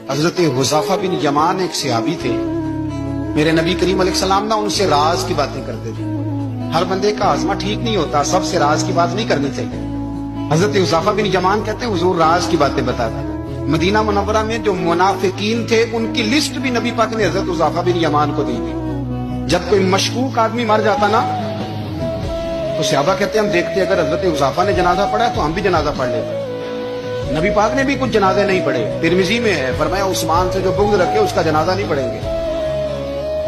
حضرت حذیفہ بن یمان ایک صحابی تھے، میرے نبی کریم علیہ السلام نا ان سے راز کی باتیں کرتے تھے۔ ہر بندے کا ہاضمہ ٹھیک نہیں ہوتا، سب سے راز کی بات نہیں کرنی چاہیے۔ حضرت حذیفہ بن یمان کہتے ہیں حضور راز کی باتیں بتاتا تھا۔ مدینہ منورہ میں جو منافقین تھے ان کی لسٹ بھی نبی پاک نے حضرت حذیفہ بن یمان کو دی تھی۔ جب کوئی مشکوک آدمی مر جاتا نا تو صحابہ کہتے ہیں ہم دیکھتے اگر حضرت حذیفہ نے جنازہ پڑھا تو ہم بھی جنازہ پڑھ لیتے۔ نبی پاک نے بھی کچھ جنازے نہیں پڑھے، ترمذی میں ہے، فرمایا عثمان سے جو بغض رکھے اس کا جنازہ نہیں پڑھیں گے۔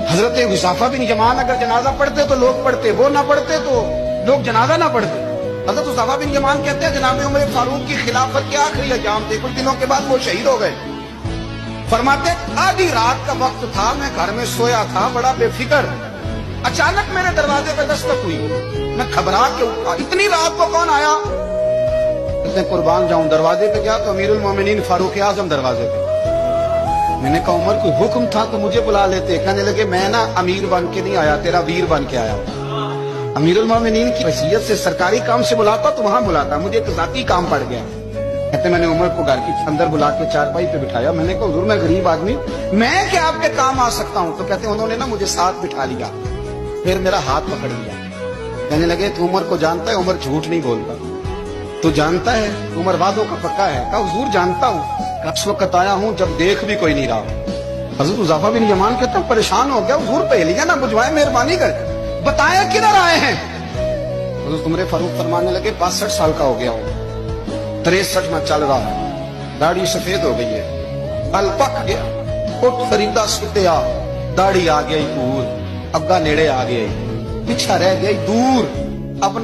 حضرت حذیفہ بن یمان اگر جنازہ پڑھتے تو لوگ پڑھتے، وہ نہ پڑھتے تو لوگ جنازہ نہ پڑھتے۔ حضرت حذیفہ بن یمان کہتے ہیں جناب عمر فاروق کی خلافت کے آخری ایام تھے، کچھ دنوں کے بعد وہ شہید ہو گئے۔ فرماتے آدھی رات کا وقت تھا، میں گھر میں سویا تھا بڑا بے فکر، اچانک میرے دروازے پہ دستک ہوئی، میں گھبرا کے اٹھا، اتنی رات کو کون آیا؟ کہتے ہیں قربان جاؤں، دروازے پہ گیا تو امیر المومنین فاروق اعظم دروازے پہ۔ میں نے کہا عمر کوئی حکم تھا تو مجھے بلا لیتے۔ کہنے لگے میں نا امیر بن کے نہیں آیا، تیرا ویر بن کے آیا۔ امیر المومنین کی حیثیت سے سرکاری کام سے بلاتا تو وہاں بلاتا، مجھے ایک ذاتی کام پڑ گیا۔ کہتے میں نے عمر کو گھر کی اندر بلا کے چارپائی پہ بٹھایا، میں نے کہا حضور میں غریب آدمی، میں کیا آپ کے کام آ سکتا ہوں؟ تو کہتے ہیں انہوں نے نا مجھے ساتھ بٹھا لیا، پھر میرا ہاتھ پکڑ لیا، کہنے لگے تو عمر کو جانتا ہے؟ عمر جھوٹ نہیں بولتا، تو جانتا ہے عمر وعدوں کا پکا ہے؟ کہا حضور جانتا ہوں، اس وقت آیا ہوں جب دیکھ بھی کوئی نہیں رہا۔ حضرت حذیفہ بن یمان کہتا ہوں پریشان ہو گیا، حضور پہلیاں نہ بجھوائیں، مہربانی کر بتائیں کدھر آئے ہیں؟ حضرت عمر فاروق فرمانے لگے 62 سال کا ہو گیا ہوں، 63 میں چل رہا ہے، داڑھی سفید ہو گئی ہے، بل پک گیا، اٹھ فریدا ستیا، داڑھی آ گئی دور، اگا نیڑے آ گئی، پیچھا رہ گئی دور، اب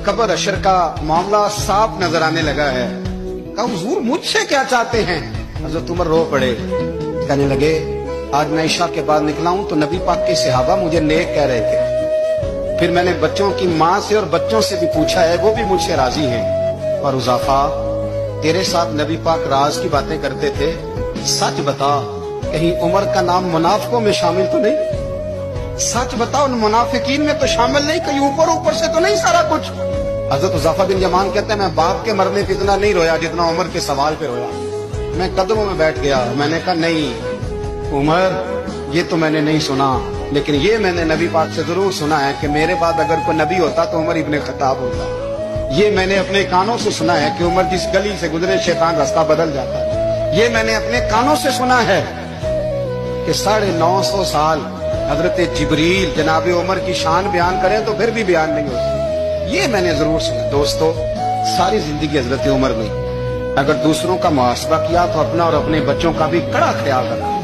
قبر اشر کا معاملہ صاف نظر آنے لگا ہے۔ کہا حضور مجھ سے کیا چاہتے ہیں؟ حضرت عمر رو پڑے، کہنے لگے آج میں عشاء کے بعد نکلا ہوں تو نبی پاک کے صحابہ مجھے نیک کہہ رہے تھے، پھر میں نے بچوں کی ماں سے اور بچوں سے بھی پوچھا ہے، وہ بھی مجھ سے راضی ہیں۔ اور حذیفہ تیرے ساتھ نبی پاک راز کی باتیں کرتے تھے، سچ بتا کہیں عمر کا نام منافقوں میں شامل تو نہیں؟ سچ بتا ان منافقین میں تو شامل نہیں، کہیں اوپر سے تو نہیں سارا کچھ؟ حضرت حذیفہ بن یمان کہتے ہیں میں باپ کے مرنے پہ اتنا نہیں رویا جتنا عمر کے سوال پہ رویا۔ میں قدموں میں بیٹھ گیا، میں نے کہا نہیں عمر یہ تو میں نے نہیں سنا، لیکن یہ میں نے نبی پاک سے ضرور سنا ہے کہ میرے بعد اگر کوئی نبی ہوتا تو عمر ابن خطاب ہوتا۔ یہ میں نے اپنے کانوں سے سنا ہے کہ عمر جس گلی سے گزرے شیطان راستہ بدل جاتا ہے۔ یہ میں نے اپنے کانوں سے سنا ہے کہ 950 سال حضرت جبریل جناب عمر کی شان بیان کریں تو پھر بھی بیان نہیں ہو سکتا۔ یہ میں نے ضرور سنا۔ دوستو ساری زندگی حضرت عمر میں اگر دوسروں کا محاسبہ کیا تو اپنا اور اپنے بچوں کا بھی کڑا خیال رکھا۔